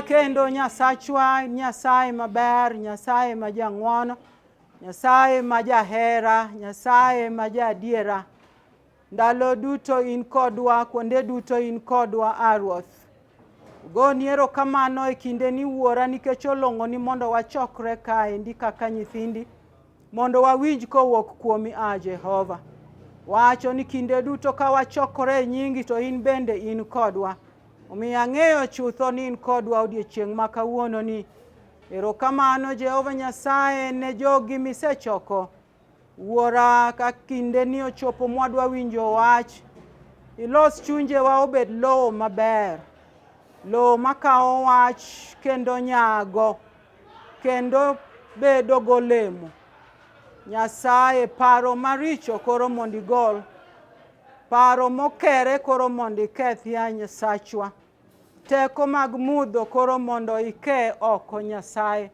Kendo Nyasachwa, Nyasaye maber, Nyasaye majang'wono, Nyasaye majahera, Nyasaye majadiera. Ndalo duto in kodwa, kuonde duto in kodwa Ruoth. Goni erokamano e kinde ni Wuora nikech olong'oni mondo wachokre kaendi kaka nyithindi, mondo wawinj kowuok kuomi Jehova. Wacho ni kinde duto ka wachokore e nyingi to in bende in kodwa. Omiyo ang'eyo chutho ni in kodwa odiechieng' ma kawuono ni. Erokamano Jehova Nyasaye ne jogi misechoko. Wuora ka kinde ni ochopo mwadwa winjo wach. Ilos chunjewa obed lowo maber. Lowo makawo wach kendo nyago. Kendo bedo golemo. Nyasaye paro maricho koro mondo igol. Paro mokere koro mondo ikethi Nyasachwa. Teko mag mudho koro mondo ike oko Nyasaye.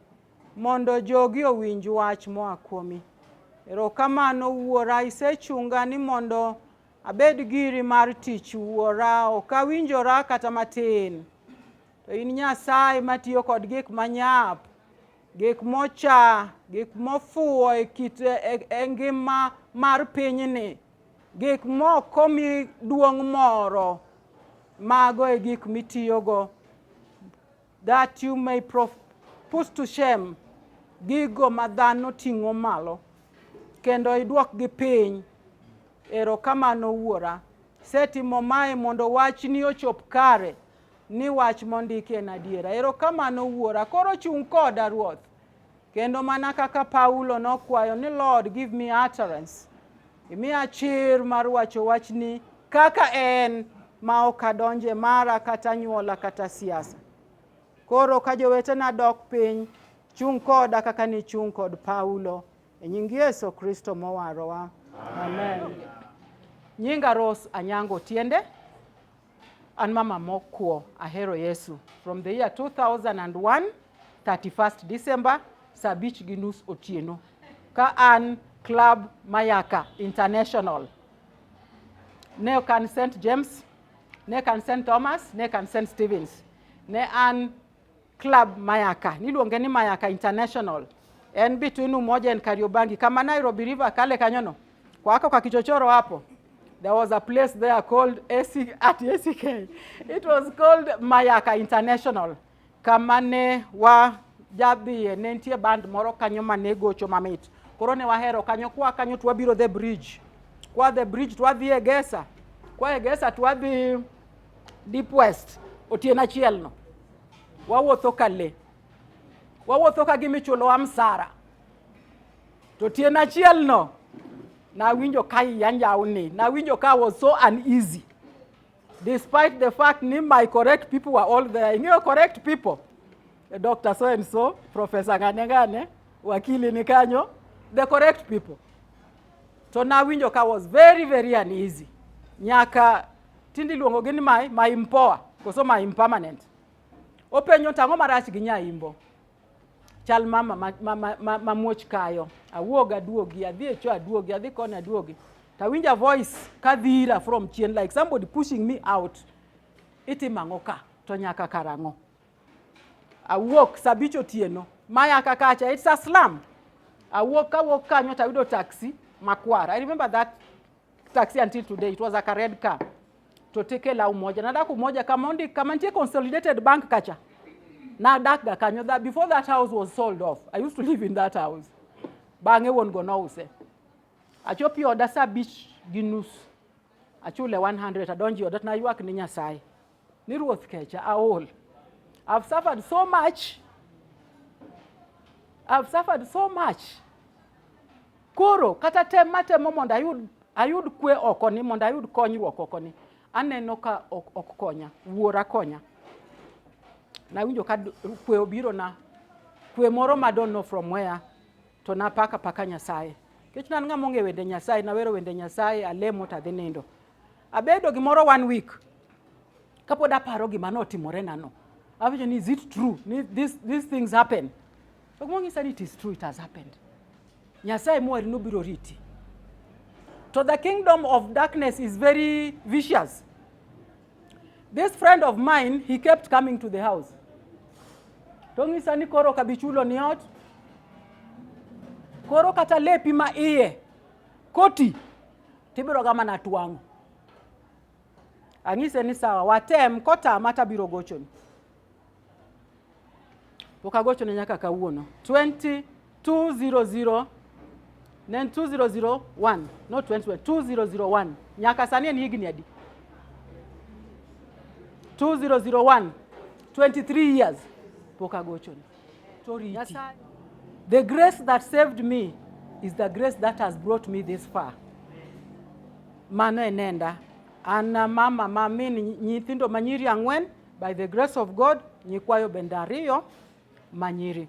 Mondo jogi owinj wach moa kuomi. Erokamano Wuora isechunga ni mondo abed giri mar tich Wuora. Ok awinjora kata matin. To in Nyasaye matiyo kod gik manyap. Gik mocha, gik mofuwo e kit ngima mar pinyni. Gik moko mi duong' moro. Mago e gik mitiyogo. That you may put to shame gigo ma dhano ting'o malo. Kendo iduok gi piny. Erokamano Wuora. Setimo mae mondo wachni ochop kare. Ni wach mondiki en adiera. Erokamano Wuora. Koro chung' koda Ruoth. Kendo mana kaka Paulo nokwayo ni Lord give me utterance. Imiya chir mar wacho wachni kaka en ma ok adonje mara kata nyuola kata siasa. Koro ka jowetena dok piny, chung' koda kaka ni chung' kod Paulo. E nying Yesu Kristo mowarowa. Amen. Nyinga Rose Anyango Tiende. An mama mokuo ahero Yesu. From the year 2001, 31st December, Sabich Ginus Otieno. Ka an Club Mayaka International. Ne kan St. James, ne kan St. Thomas, ne kan St. Stevens. Ne an Club Mayaka. Niluonge ni Mayaka International. En between Umoja and Kariobangi. Kama Nairobi River kale kanyono. Kwa hako kakichochoro hapo. There was a place there called at ACK. It was called Mayaka International. Kama ne wa jabi nentie band moro kanyo manegocho mamit. Koro ne wahero kanyo kwa kanyo twabiro the bridge. Kwa the bridge twadhi Egesa. Kwa Egesa twadhi Deep West. Otieno achiel no. Wawuotho kale. Wawuotho ka gimichulo wa msara. To otieno achiel no. Na winjo kai yanjauni. Na winjo ka was so uneasy. Despite the fact ni my correct people were all there. You correct people. Dr. So and so, Professor Ngane, wakili ni kanyo, the correct people. So na winjo ka was very, very uneasy. Nyaka tindi luongo gini my impoa, koso my impermanent. Openyo tango marach gi nyaimbo. Chal mama mamuoch kayo. Awuoga duogi, adhi echo aduogi, adhi kone aduogi. Ta winja voice kadhira from chien like somebody pushing me out. Iti mangoka, to nyaka karango. Awuok Sabich Otieno. Mayaka kacha, it's a slum. Awuok kanyo tayudo taxi makwara. I remember that taxi until today. It was like a red car. To take la Umoja. Nadak Umoja kama ntie Consolidated Bank kacha. Nadak ga kanyo. Before that house was sold off. I used to live in that house. Bange won go no use. Achopi oda Sabich Ginus. Achule 100 adonji oda na yuak ni Nyasaye. Ni Ruoth kecha aol. I've suffered so much. Koro kata temate mondo ayud kwe oko ni mondo ayud konyruok oko ni. Aneno ka ok konya, Wuora konya. Na winjo ka kwe obiro na kwe moro ma don't know from where to na paka Nyasaye. Kech nan ng'ama onge wende Nyasaye, na wero wende Nyasaye alemo ta dhi nindo. Abedo gimoro 1 week. Kapod aparo gima notimore nano. Is it true? These things happen. So when he said it is true, it has happened. Nyasaye mwari no biro riti. So the kingdom of darkness is very vicious. This friend of mine, he kept coming to the house. to ng'isa ni koro kabichulo ni ot. Koro kata lepi ma iye koti tibiro gama na tuang'o. Ang'ise ni sawa, watem kotama tabiro gochoni. Pokagochoni nyaka kawuono. 200 nen 2001, not 2001. Nyaka sani en higni adi? 2001, 23 years. Pokagochoni. Yes, the grace that saved me is the grace that has brought me this far. Mano enenda. Ana mama mamin nyithindo manyiri ang'wen, by the grace of God, nyikwayo bendariyo manyiri.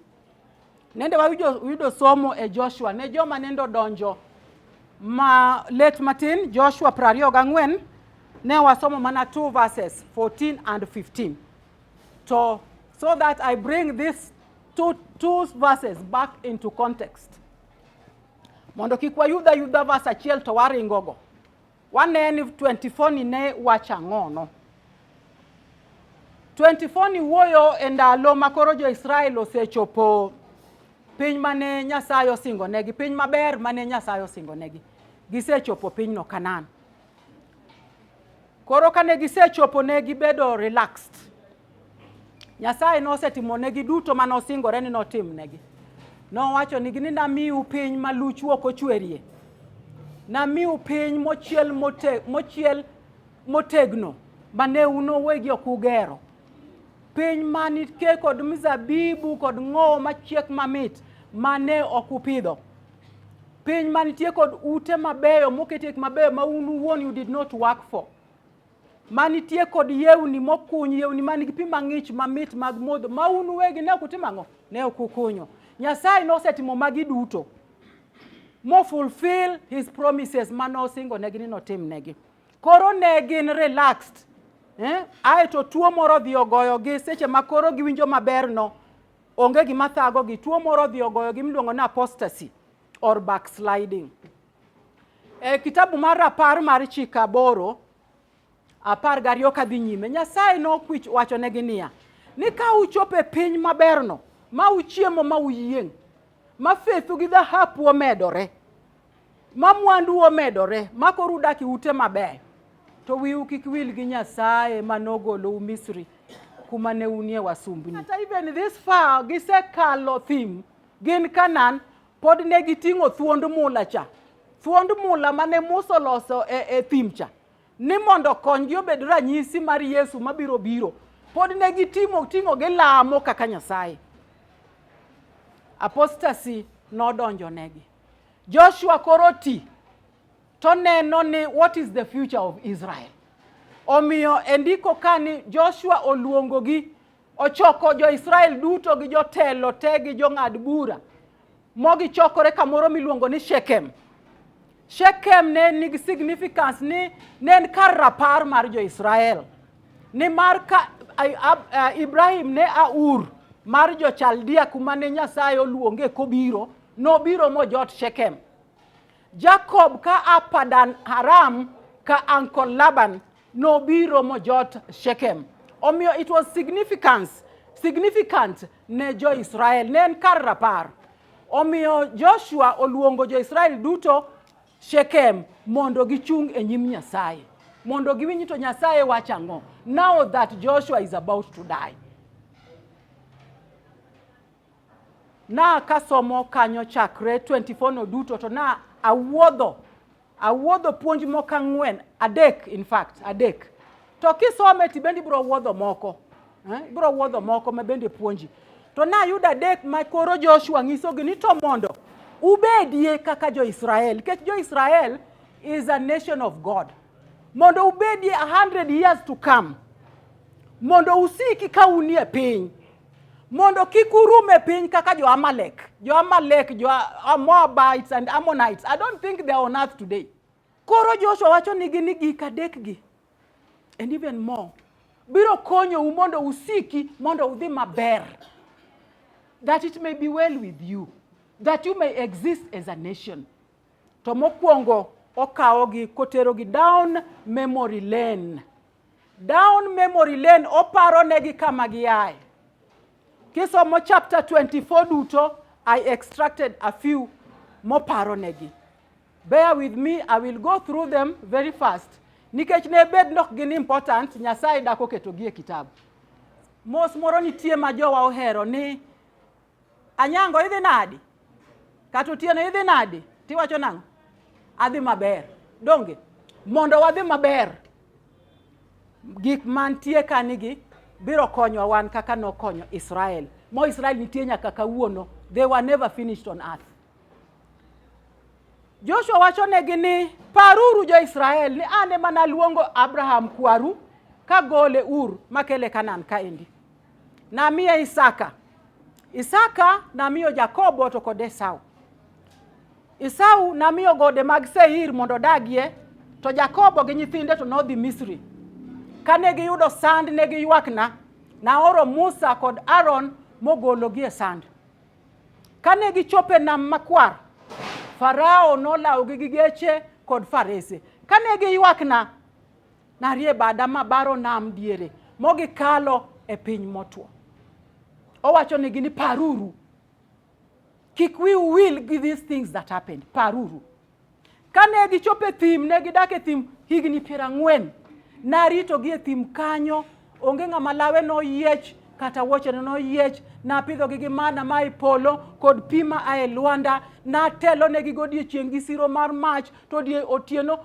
Nende wayudo somo e Joshua, ne joma nendo donjo ma let matin, Joshua 24, ne wasomo mana 2 verses, 14 and 15. So that I bring this two verses back into context. Mondo kik wayudha verse achiel to waringogo. Waneni 24 ni ne wacha ng'ono. 24 ni wuoyo e ndalo makoro jo Israel osechopo piny mane Nyasaye osingo negi, piny maber mane Nyasaye osingo negi. Gisechopo piny no Kanaan. Koro kane gisechopo ne gibedo relaxed. Nyasaye nosetimo negi duto mane osingore ni notim negi. Nowacho nigi ni namiu piny maluchu ok ochwerie. Namiu piny mochiel motegno mane unowegi ok ugero. Piny manike kod mzabibu kod ng'owo machiek mamit mane ok upidho. Piny manitie kod ute mabeyo moketiek mabeyo ma unu uon you did not work for. Manitie kod yewni mokuny, yewni manigi pi mang'ich mamit mag modho ma unu wegi ne ok utimo ang'o, ne ok ukunyo. Nyasaye nosetimo magi duto mo fulfill his promises mano osingo negi ni notim negi. Koro ne gin relaxed. Aeto tuo moro dhi ogoyogi seche ma koro giwinjo maber no, onge gima thagogi. Tuo moro dhi ogoyogi miluongo ni apostasy or backsliding. Kitabu mar Rapar mar Chik 8, 12 kadhi nyime, Nyasaye nokwich wacho negi niya, ni ka uchope piny maberno, ma uchiemo ma uyieng', ma fethu gi dhahabu omedore, ma mwandu omedore, ma koro udak e ute maber, to wiu kik wil gi Nyasaye manogolo Misri kuma ne unie wasumbni. Kata even this far gisekalo thim, gin Kanaan, pod ne giting'o thuond mula cha. Thuond mula mane Musa loso e thim cha. Ni mondo konygi obed ranyisi mar Yesu mabiro biro. Pod ne ting'o gi lamo kaka Nyasaye. Apostasy nodonjo negi. Joshua koro ti to neno ni what is the future of Israel. Omiyo endiko kani Joshua oluongogi, ochoko jo Israel duto gi jotelo te gi jong'ad bura. Mogi chokore kamoro miluongo ni Shechem. Shechem ne nigi significance ni nen kar rapar mar jo Israel. Ni mar ka Ibrahim ne Ur mar jo Chaldea kuma ne Nyasaye oluonge kobiro, nobiro mojot Shechem. Jacob ka Padan Aram ka Uncle Laban nobiro mojot Shechem. Omiyo it was significant ne jo Israel, nen kar rapar. Omiyo Joshua oluongo jo Israel duto Shechem mondo gichung e nyim Nyasaye, mondo giwinj to Nyasaye wacho ang'o. Now that Joshua is about to die. Na kasomo kanyo chakre 24 no duto to na awuodho puonj moko ang'wen, adek in fact, adek. To kisome tibendi biro wuodho moko. Biro wuodho moko mabende puonji. To na yudo adek ma koro Joshua ng'isogi ni to mondo ubedie kaka jo Israel. Ket jo Israel is a nation of God. Mondo ubedie 100 years to come. Mondo usiki ka unie piny. Mondo kikurume piny kaka jo Amalek, jo Moabites and Ammonites. I don't think they are on earth today. Koro Joshua wacho nigi ni gik adek gi, and even more, biro konyo u mondo usiki, mondo udhi maber, that it may be well with you, that you may exist as a nation. To mokwongo okawogi koterogi down memory lane. Down memory lane oparo negi kama giaye. Kisomo chapter 24 duto, I extracted a few moparo negi. Bear with me, I will go through them very fast. Nikech ne bed nok gin important, Nyasaye dako keto gi e kitabu. Mos moro nitie ma jowa ohero ni Anyango idhi nadi? Kata Otieno idhi nadi? Tiwacho nang'o? Adhi maber. Donge mondo wadhi maber. Gik mantie kanigi biro konyo wan kaka nokonyo Israel. Mo Israel nitie nyaka kawuono. They were never finished on earth. Joshua wacho negi ni paruru jo Israel ni ane mana luongo Abraham kwaru ka gole Ur makele Kanan kaendi. Namiye Isaka. Isaka namiyo Jakobo to kod Esau. Esau namiyo gode mag Seir mondo dagie, to Jakobo gi nyithinde to nodhi Misri. Kane giyudo sand ne giywakna, naoro Musa kod Aaron mogologi e sand. Kane gichope nam makwar, Farao nolawogi gi geche kod farese. Kane giywakna, narie bada mabaro nam diere, mogikalo e piny motwo. Owacho negi ni paruru. Kik wiu wil gi these things that happened. Paruru. Kane gichope thim, ne gidake thim higni 40. Narito gi e thim kanyo, onge ng'ama lawe no yiech, kata woche no yiech, na pidho gi mana mai polo, kod pima ae Luanda, na telo ne gigodie chieng' gi siro mar mach, to die otieno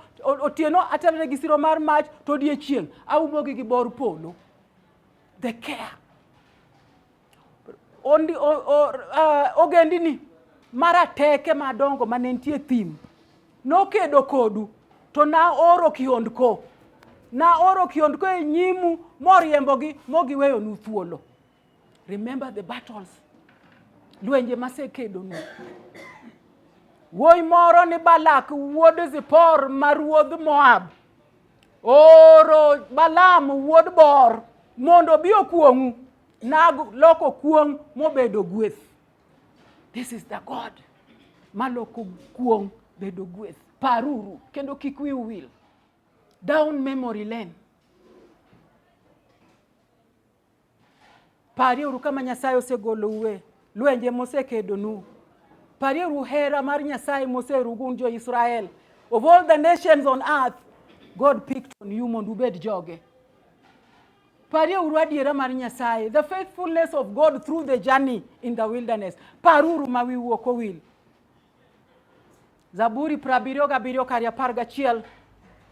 atelo ne gi siro mar mach, to die chieng' aumo gi bor polo. The care. Ogendini mara teke madongo manentie thim nokedo kodu, to na oro kihondko. Na oro kihondko e nyimu moriembogi mogiweyo nu thuolo. Remember the battles. Lwenje masekedo nu. Wuoyi moro ni Balak wuod Zippor ma ruodh Moab oro Balaam wuod Bor mondo bi okuong'u, na loko kuong' mobedo gweth. This is the God maloko kuong' bedo gweth. Paruru kendo kik wiu wil. Down memory lane. Paruru kama Nyasaye osegolo uwe, lwenje mosekedo nu. Paruru hera mar Nyasaye moserugun jo Israel. Of all the nations on earth, God picked on you mondo ubed joge. Paruru adiera mar Nyasaye, the faithfulness of God through the journey in the wilderness. Paruru ma wiu ok owil. Zaburi 77 kar 11.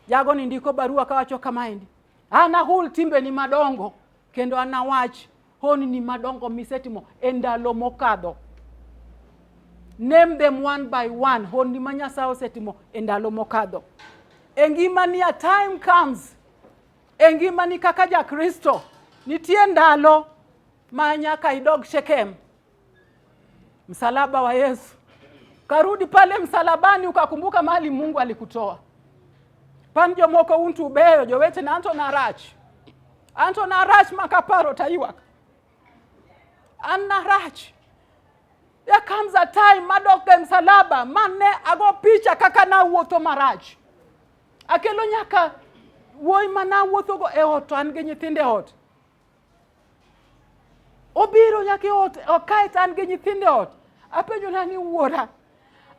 Jago ni ndiko barua kawacho kamaendi. Anahul timbe ni madongo, kendo anawach honi ni madongo misetimo e ndalo mokadho. Name them one by one, honi ma Nyasaye osetimo e ndalo mokadho. E ngimani a time comes, e ngimani kaka ja Kristo, nitie ndalo ma nyaka idog Shekem. Msalaba wa Yesu. Karudi pale msalabani ukakumbuka mahali Mungu alikutoa. Panjo moko untu beyo jowete na Anto Narach. Anto Narach makaparo taiwak. Narach. There comes a time madoke msalaba mane ago picha kaka na wuotho marach. Akelo nyaka wuoyi mana wuotho go e ot, an gi nyithinde ot. Obiro nyaka ot, okae an gi nyithinde ot. Apenjo nani wuora.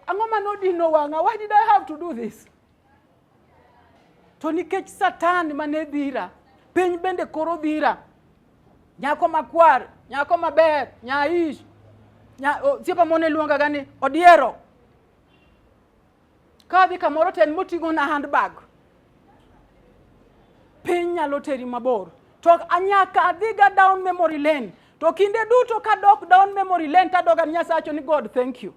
Ang'o manodino wang'a? Why did I have to do this? To nikech Satan mane dhira, piny bende koro dhira. Nyako makwar, nyako maber, nyaish, siepa mone luonga gani odiero. Kadhi kamoro ten moting'o na handbag. Piny nyalo teri mabor. To anyaka adhiga down memory lane. To kinde duto kadok down memory lane tadoga Nyasacho ni God thank you.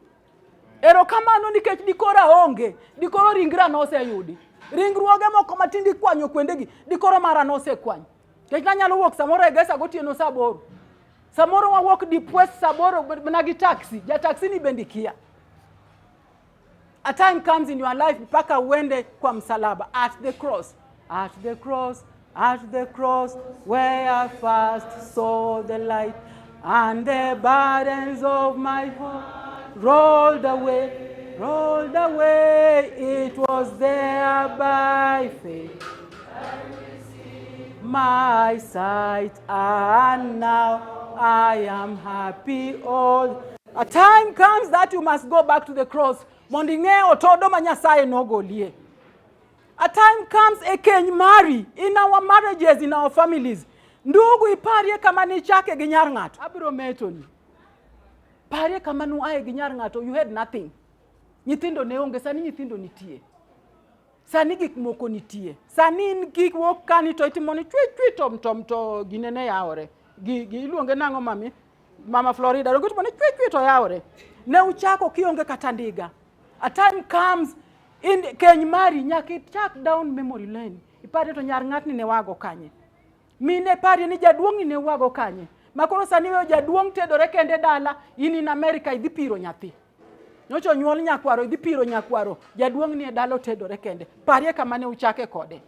Erokamano nikech dikora onge, dikoro ringra noseyudi. Ringruoge moko matindi kwanyo kwendegi, dikoro mara nosekwanyo. Kech nanyalo wuok samoro e gesa gotieno saa 8. Samoro wawuok dipwes saa 8 na gi taxi, ja taxi ni bendikia. A time comes in your life mpaka uende kwa msalaba, at the cross. At the cross, at the cross, where I first saw the light, and the burdens of my heart rolled away, rolled away. It was there by faith my sight, and now I am happy. Oh, a time comes that you must go back to the cross. Mondinge otodo ma Nyasaye no golie. A time comes a keny marry in our marriages, in our families. Ndugu iparie kama ni chake gi nyar ng'ato. Abiro metoni. Parie kama nu ae gi nyar ng'ato, you had nothing. Nyithindo ne onge, sani nyithindo nitie. Sani gik moko nitie. Sani gik wok kani to itimoni chwi tom to ginene yaore. Iluonge nang'o mami? Mama Florida. Rongo itimoni chwi to yaore. Ne uchako kionge kata ndiga. A time comes in keny mari nyaka chak down memory lane. Ipare to nyar ng'atni ne wago kanye. Mine pare ni jaduong' ne wago kanye. Makoro sani weyo jaduong' tedore kende dala, in America idhi piro nyathi. Nyocho nyuol nyakwaro idhi piro nyakwaro, jaduong' ni dala tedore kende. Parie kama ne uchake kode.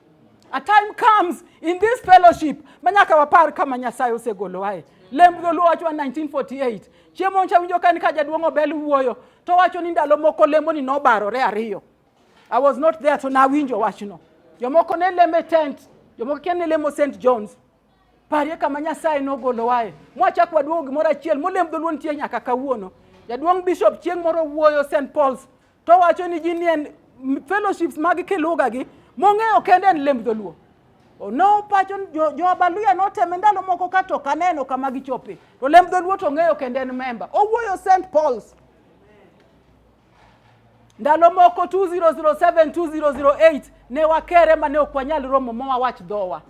A time comes in this fellowship manyaka wapar kama Nyasaye osegolo ae. Lemb Dholuo wacho 1948. Chiemo ncha winjo kan ka jaduong' obel wuoyo, to wacho ni ndalo moko lemo ni nobarore ariyo. I was not there to na winjo wachno. Jomoko ne leme tent, jomoko kene lemo St. John's. Parie kama Nyasaye nogolo wae. Mwachak waduogo gimoro achiel molem Dholuo nitie nyaka kawuono. Jaduong' Bishop chieng' moro wuoyo St. Paul's. To wacho ni ji ni fellowships mag kiluga gi mong'eyo kende en lemb Dholuo. No pacho jo Abaluya no teme ndalo moko kato kaneno kama gichope. To lemb Dholuo to ng'eyo kende en member. Owuoyo St. Paul's. Ndalo moko 2007 2008 ne wakere mane okwanyal romo mowa wach dhowa.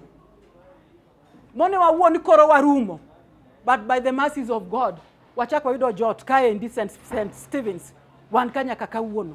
Mone wawuoni koro warumo. But by the mercies of God, wachako yudo jot kae in St. Stephen's. Wan kanya kaka wuono.